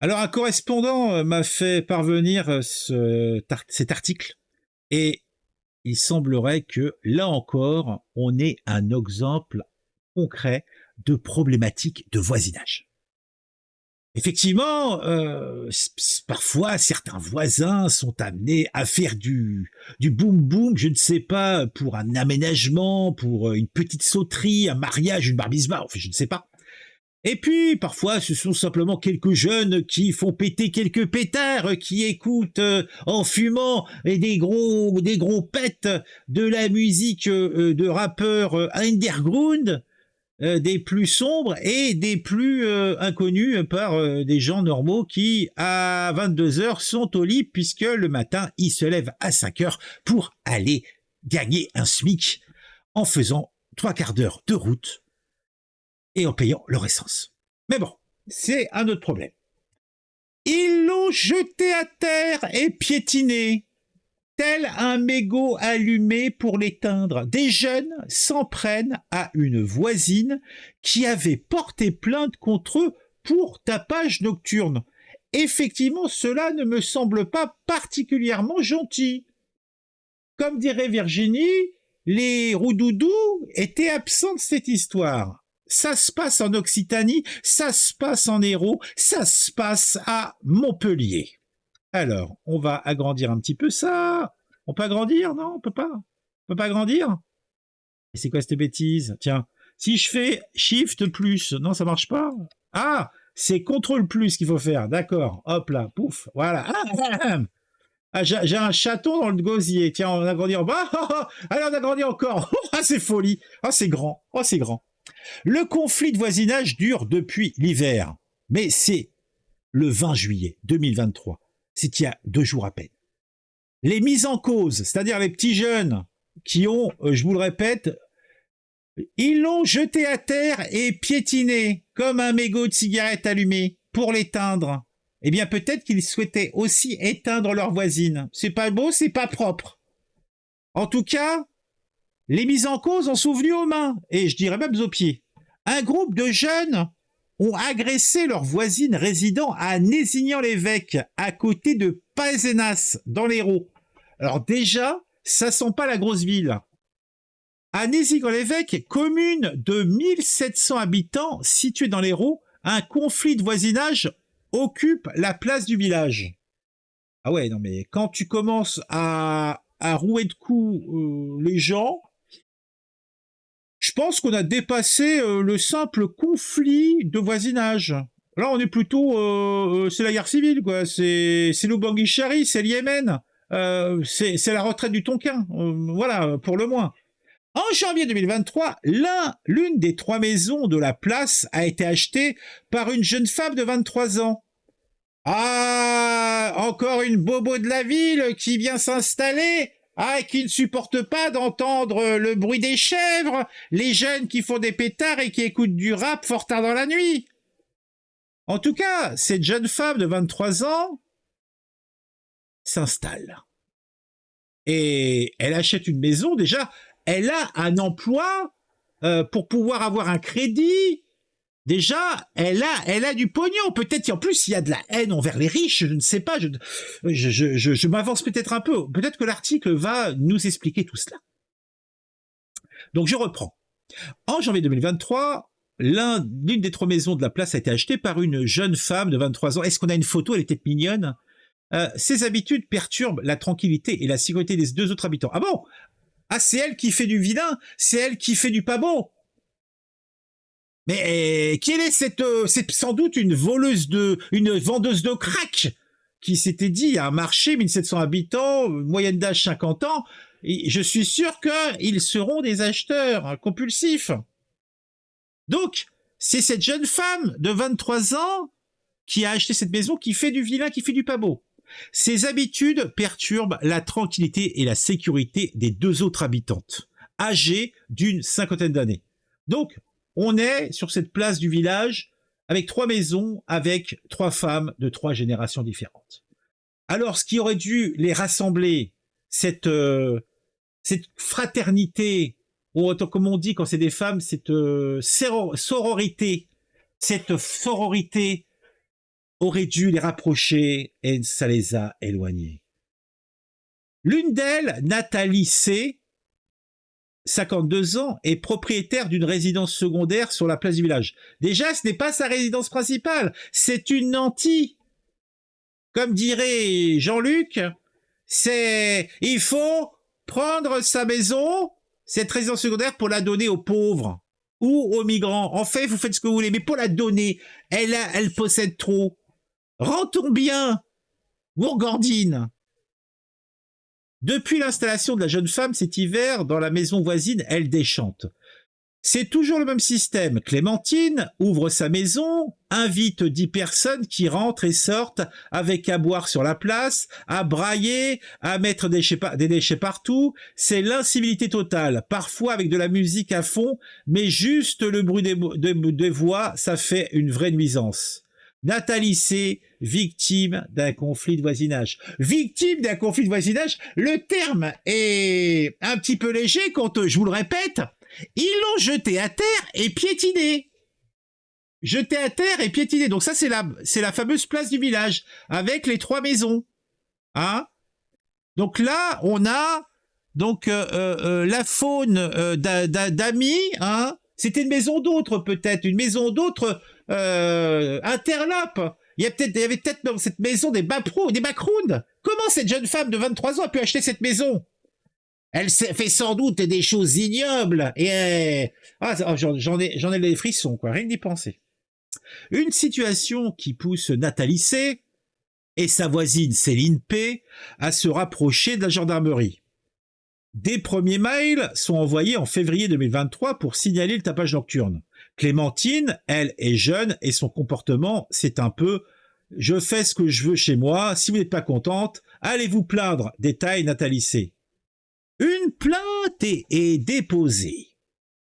Alors, un correspondant m'a fait parvenir cet article et il semblerait que, là encore, on ait un exemple concret de problématique de voisinage. Effectivement, parfois, certains voisins sont amenés à faire du boum-boum, je ne sais pas, pour un aménagement, pour une petite sauterie, un mariage, une bar mitzvah, enfin, je ne sais pas. Et puis, parfois, ce sont simplement quelques jeunes qui font péter quelques pétards, qui écoutent en fumant et des gros pets de la musique de rappeurs underground, des plus sombres et des plus inconnus par des gens normaux qui, à 22 heures, sont au lit puisque le matin, ils se lèvent à 5 heures pour aller gagner un SMIC en faisant 3/4 d'heure de route et en payant leur essence. Mais bon, c'est un autre problème. Ils l'ont jeté à terre et piétiné, tel un mégot allumé pour l'éteindre. Des jeunes s'en prennent à une voisine qui avait porté plainte contre eux pour tapage nocturne. Effectivement, cela ne me semble pas particulièrement gentil. Comme dirait Virginie, les roudoudous étaient absents de cette histoire. Ça se passe en Occitanie, ça se passe en Hérault, ça se passe à Montpellier. Alors, on va agrandir un petit peu ça. On peut agrandir? Non, on peut pas. On peut pas agrandir? Et c'est quoi cette bêtise? Tiens, si je fais Shift plus, non, ça marche pas? Ah, c'est Contrôle plus qu'il faut faire. D'accord. Hop là, pouf, voilà. Ah, j'ai un chaton dans le gosier. Tiens, on agrandit en bas. Allez, on agrandit encore. Ah, c'est folie. Ah, c'est grand. Oh, c'est grand. Le conflit de voisinage dure depuis l'hiver. Mais c'est le 20 juillet 2023. C'est il y a 2 jours à peine. Les mises en cause, c'est-à-dire les petits jeunes qui ont, je vous le répète, ils l'ont jeté à terre et piétiné comme un mégot de cigarette allumé pour l'éteindre. Eh bien, peut-être qu'ils souhaitaient aussi éteindre leur voisine. C'est pas beau, c'est pas propre. En tout cas, les mises en cause en sont venues aux mains, et je dirais même aux pieds. Un groupe de jeunes ont agressé leur voisine résidant à Nézignan-l'Évêque, à côté de Pézenas, dans l'Hérault. Alors déjà, ça sent pas la grosse ville. À Nézignan-l'Évêque, commune de 1700 habitants située dans l'Hérault, un conflit de voisinage occupe la place du village. Ah ouais, non mais quand tu commences à rouer de coups les gens, je pense qu'on a dépassé le simple conflit de voisinage. Là, on est plutôt, c'est la guerre civile, quoi. C'est le Bangui-Chari, c'est le Yémen, c'est la retraite du Tonkin. Voilà, pour le moins. En janvier 2023, l'une des 3 maisons de la place a été achetée par une jeune femme de 23 ans. Ah, encore une bobo de la ville qui vient s'installer. Ah, qui ne supporte pas d'entendre le bruit des chèvres, les jeunes qui font des pétards et qui écoutent du rap fort tard dans la nuit. En tout cas, cette jeune femme de 23 ans s'installe. Et elle achète une maison, déjà, elle a un emploi pour pouvoir avoir un crédit. Déjà, elle a du pognon. Peut-être qu'en plus, il y a de la haine envers les riches. Je ne sais pas. Je m'avance peut-être un peu. Peut-être que l'article va nous expliquer tout cela. Donc, je reprends. En janvier 2023, l'une des 3 maisons de la place a été achetée par une jeune femme de 23 ans. Est-ce qu'on a une photo? Elle était mignonne. Ses habitudes perturbent la tranquillité et la sécurité des 2 autres habitants. Ah bon? Ah, c'est elle qui fait du vilain? C'est elle qui fait du pas beau? Mais quelle est c'est sans doute une vendeuse de crack qui s'était dit à un marché 1700 habitants, moyenne d'âge 50 ans, et je suis sûr qu'ils seront des acheteurs compulsifs. Donc, c'est cette jeune femme de 23 ans qui a acheté cette maison qui fait du vilain, qui fait du pas beau. Ses habitudes perturbent la tranquillité et la sécurité des 2 autres habitantes, âgées d'une 50aine d'années. Donc, on est sur cette place du village avec 3 maisons, avec 3 femmes de 3 générations différentes. Alors, ce qui aurait dû les rassembler, cette fraternité, ou comme on dit quand c'est des femmes, cette sororité aurait dû les rapprocher et ça les a éloignés. L'une d'elles, Nathalie C., 52 ans, est propriétaire d'une résidence secondaire sur la place du village. Déjà, ce n'est pas sa résidence principale, c'est une nantie. Comme dirait Jean-Luc, il faut prendre sa maison, cette résidence secondaire, pour la donner aux pauvres ou aux migrants. En fait, vous faites ce que vous voulez, mais pour la donner, elle possède trop. Rends ton bien, gourgandine. Depuis l'installation de la jeune femme cet hiver dans la maison voisine, elle déchante. C'est toujours le même système. Clémentine ouvre sa maison, invite 10 personnes qui rentrent et sortent avec à boire sur la place, à brailler, à mettre des déchets partout. C'est l'incivilité totale, parfois avec de la musique à fond, mais juste le bruit des voix, ça fait une vraie nuisance. Nathalie C., victime d'un conflit de voisinage. Victime d'un conflit de voisinage, le terme est un petit peu léger quand, je vous le répète, ils l'ont jeté à terre et piétiné. Jeté à terre et piétiné. Donc ça, c'est la fameuse place du village, avec les 3 maisons. Hein? Donc là, on a donc la faune d'amis. Hein? C'était une maison d'autre, peut-être. Une maison d'autre interlope. Il y avait peut-être dans cette maison des backrounds. Comment cette jeune femme de 23 ans a pu acheter cette maison? Elle fait sans doute des choses ignobles. Et j'en ai les frissons, quoi. Rien d'y penser. Une situation qui pousse Nathalie C. et sa voisine Céline P. à se rapprocher de la gendarmerie. Des premiers mails sont envoyés en février 2023 pour signaler le tapage nocturne. Clémentine, elle, est jeune et son comportement, c'est un peu « je fais ce que je veux chez moi, si vous n'êtes pas contente, allez vous plaindre », détaille Nathalie C. Une plainte est déposée.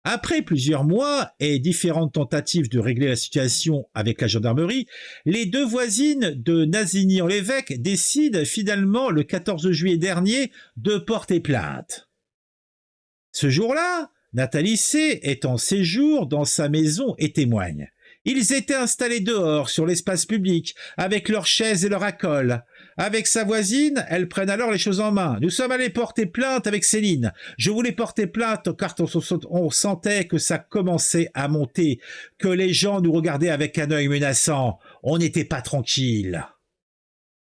Après plusieurs mois et différentes tentatives de régler la situation avec la gendarmerie, les 2 voisines de Nazigny-en-l'Évêque décident finalement le 14 juillet dernier de porter plainte. Ce jour-là, Nathalie C. est en séjour dans sa maison et témoigne. Ils étaient installés dehors, sur l'espace public, avec leurs chaises et leur alcool. Avec sa voisine, elles prennent alors les choses en main. Nous sommes allés porter plainte avec Céline. Je voulais porter plainte car on sentait que ça commençait à monter, que les gens nous regardaient avec un œil menaçant. On n'était pas tranquille.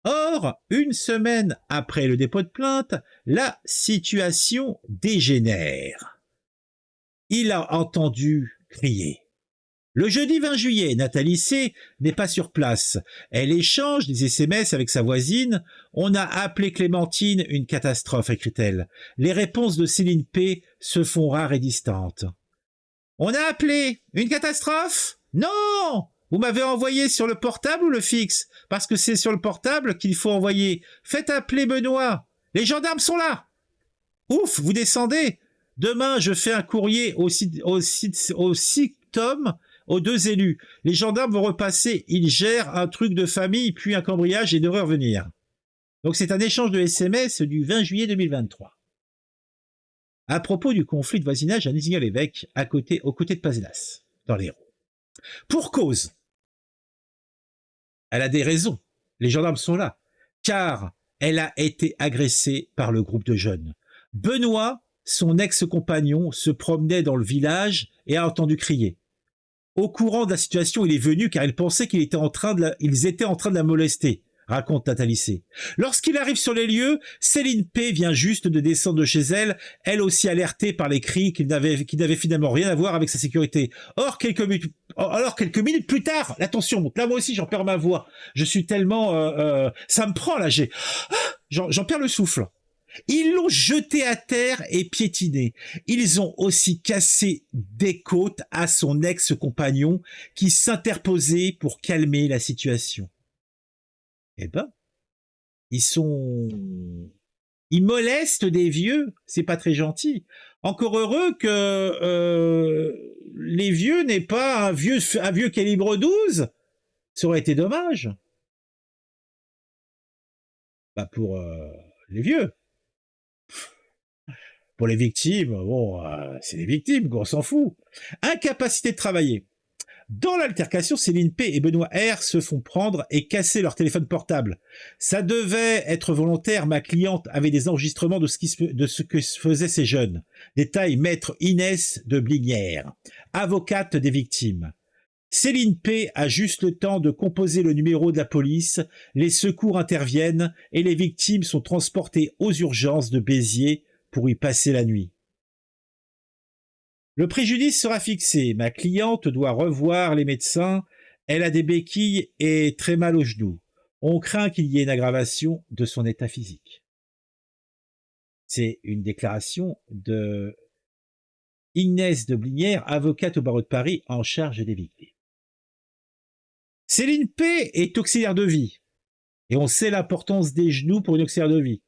Or, une semaine après le dépôt de plainte, la situation dégénère. Il a entendu crier. Le jeudi 20 juillet, Nathalie C. n'est pas sur place. Elle échange des SMS avec sa voisine. On a appelé Clémentine une catastrophe, écrit-elle. Les réponses de Céline P. se font rares et distantes. On a appelé une catastrophe? Non! Vous m'avez envoyé sur le portable ou le fixe? Parce que c'est sur le portable qu'il faut envoyer. Faites appeler Benoît. Les gendarmes sont là. Ouf, vous descendez. Demain, je fais un courrier au SICTOM aux 2 élus. Les gendarmes vont repasser, ils gèrent un truc de famille, puis un cambriage et devraient revenir. Donc c'est un échange de SMS du 20 juillet 2023. À propos du conflit de voisinage à Nazigny-en-l'Évêque, aux côtés de Pazelas, dans l'Hérault. Pour cause. Elle a des raisons. Les gendarmes sont là. Car elle a été agressée par le groupe de jeunes. Benoît, son ex-compagnon, se promenait dans le village et a entendu crier. Au courant de la situation, il est venu car il pensait qu'ils étaient en train de la molester, raconte Nathalie C. Lorsqu'il arrive sur les lieux, Céline P. vient juste de descendre de chez elle, elle aussi alertée par les cris qui n'avaient finalement rien à voir avec sa sécurité. Alors quelques minutes plus tard, l'attention monte. Là, moi aussi, j'en perds ma voix. Je suis tellement... ça me prend, là. J'en perds le souffle. Ils l'ont jeté à terre et piétiné. Ils ont aussi cassé des côtes à son ex-compagnon qui s'interposait pour calmer la situation. Eh ben, ils molestent des vieux, c'est pas très gentil. Encore heureux que les vieux n'aient pas un vieux calibre 12, ça aurait été dommage. Bah pour les vieux. Pour les victimes, bon, c'est des victimes, on s'en fout. Incapacité de travailler. Dans l'altercation, Céline P et Benoît R se font prendre et casser leur téléphone portable. Ça devait être volontaire, ma cliente avait des enregistrements de ce que faisaient ces jeunes. Détail maître Inès de Blinière, avocate des victimes. Céline P a juste le temps de composer le numéro de la police, les secours interviennent et les victimes sont transportées aux urgences de Béziers pour y passer la nuit. Le préjudice sera fixé. Ma cliente doit revoir les médecins. Elle a des béquilles et très mal au genou. On craint qu'il y ait une aggravation de son état physique. C'est une déclaration de Inès de Blinière, avocate au barreau de Paris en charge des victimes. Céline P est auxiliaire de vie. Et on sait l'importance des genoux pour une auxiliaire de vie.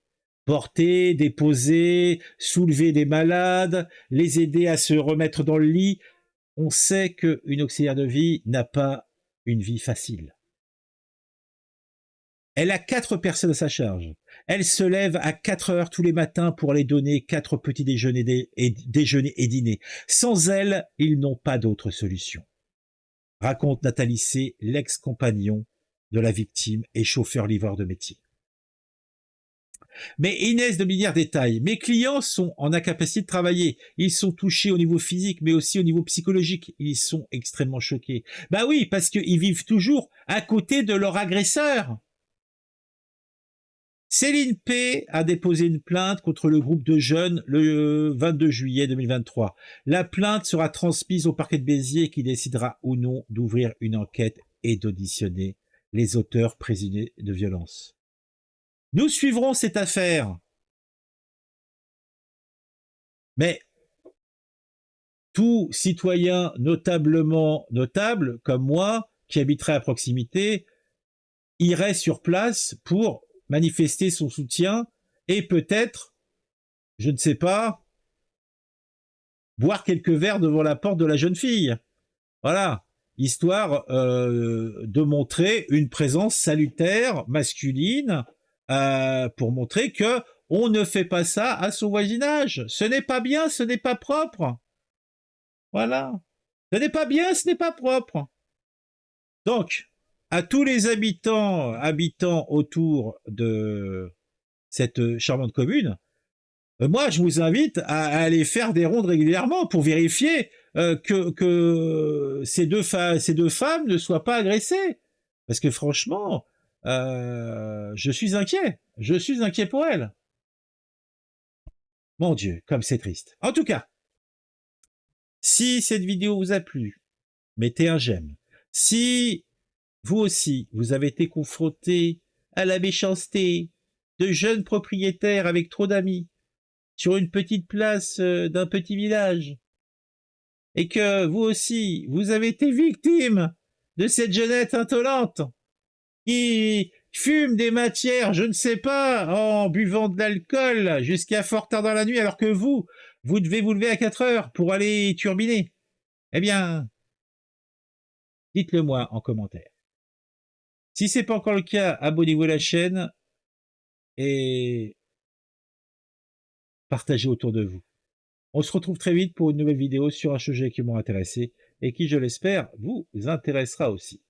Porter, déposer, soulever des malades, les aider à se remettre dans le lit. On sait qu'une auxiliaire de vie n'a pas une vie facile. Elle a 4 personnes à sa charge. Elle se lève à 4 heures tous les matins pour aller donner 4 petits déjeuners et dîners. Sans elle, ils n'ont pas d'autre solution. Raconte Nathalie C., l'ex-compagnon de la victime et chauffeur-livreur de métier. Mais Inès de Blinière détaille, mes clients sont en incapacité de travailler, ils sont touchés au niveau physique, mais aussi au niveau psychologique, ils sont extrêmement choqués. Bah oui, parce qu'ils vivent toujours à côté de leur agresseur. Céline P a déposé une plainte contre le groupe de jeunes le 22 juillet 2023. La plainte sera transmise au parquet de Béziers qui décidera ou non d'ouvrir une enquête et d'auditionner les auteurs présumés de violence. Nous suivrons cette affaire. Mais tout citoyen notablement notable, comme moi, qui habiterait à proximité, irait sur place pour manifester son soutien et peut-être, je ne sais pas, boire quelques verres devant la porte de la jeune fille. Voilà, histoire de montrer une présence salutaire masculine pour montrer que on ne fait pas ça à son voisinage. Ce n'est pas bien, ce n'est pas propre. Voilà. Ce n'est pas bien, ce n'est pas propre. Donc, à tous les habitants autour de cette charmante commune, moi, je vous invite à aller faire des rondes régulièrement pour vérifier que ces deux femmes ne soient pas agressées. Parce que franchement, je suis inquiet. Je suis inquiet pour elles. Mon Dieu, comme c'est triste. En tout cas, si cette vidéo vous a plu, mettez un j'aime. Si vous aussi, vous avez été confronté à la méchanceté de jeunes propriétaires avec trop d'amis sur une petite place d'un petit village, et que vous aussi, vous avez été victime de cette jeunette insolente qui fume des matières, je ne sais pas, en buvant de l'alcool jusqu'à fort tard dans la nuit, alors que vous devez vous lever à 4 heures pour aller turbiner. Eh bien, dites-le moi en commentaire. Si c'est pas encore le cas, abonnez-vous à la chaîne et partagez autour de vous. On se retrouve très vite pour une nouvelle vidéo sur un sujet qui m'a intéressé et qui, je l'espère, vous intéressera aussi.